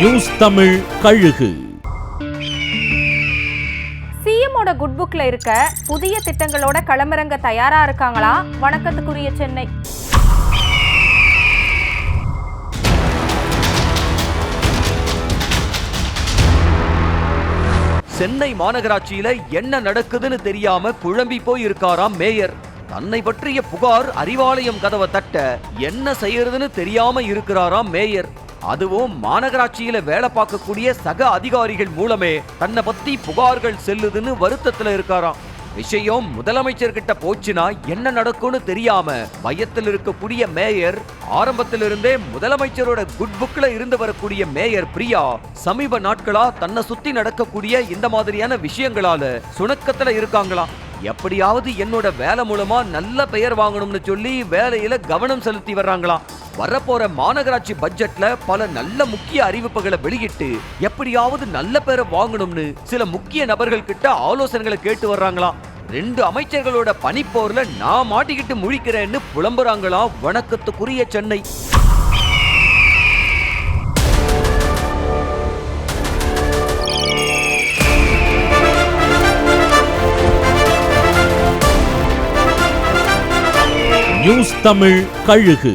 News Tamil கழுகு. சிஎம்மோட good புக்ல இருக்க புதிய திட்டங்களோட களமிறங்க தயாரா இருக்காங்களா? வணக்கத்துக்குரிய சென்னை. சென்னை மாநகராட்சியில என்ன நடக்குதுன்னு தெரியாம குழம்பி போய் இருக்காராம் மேயர். தன்னை பற்றிய புகார் அறிவாலயம் கதவை தட்ட என்ன செய்யறதுன்னு தெரியாம இருக்கிறாராம் மேயர். அதுவும் மாநகராட்சியில வேலை பார்க்கக்கூடிய சக அதிகாரிகள் மூலமே தன்னை பத்தி புகார்கள் செல்லுதுன்னு வருத்தத்துல இருக்காராம். விஷயம் முதலமைச்சர்கிட்ட போச்சுன்னா என்ன நடக்கும்னு தெரியாம பயத்தில் இருக்கக்கூடிய மேயர் ஆரம்பத்திலிருந்தே முதலமைச்சரோட குட் புக்ல இருந்து வரக்கூடிய மேயர் பிரியா சமீப நாட்களா தன்னை சுத்தி நடக்கக்கூடிய இந்த மாதிரியான விஷயங்களால சுணக்கத்துல இருக்காங்களாம். எப்படியாவது என்னோட வேலை மூலமா நல்ல பெயர் வாங்கணும்னு சொல்லி வேலையில கவனம் செலுத்தி வர்றாங்களாம். வரப்போற மாநகராட்சி பட்ஜெட்ல பல நல்ல முக்கிய அறிவிப்புகளை வெளியிட்டு எப்படியாவது நல்ல பேரை வாங்கணும்னு சில முக்கிய நபர்கள் கிட்ட ஆலோசனைகளை கேட்டு வர்றாங்களாம். 2 அமைச்சர்களோட பனிப்போர்ல நான் மாட்டிக்கிட்டு முழிக்கிறேன்னு புலம்புறாங்களாம் வணக்கத்துக்குரிய சென்னை. நியூஸ் தமிழ் கழுகு.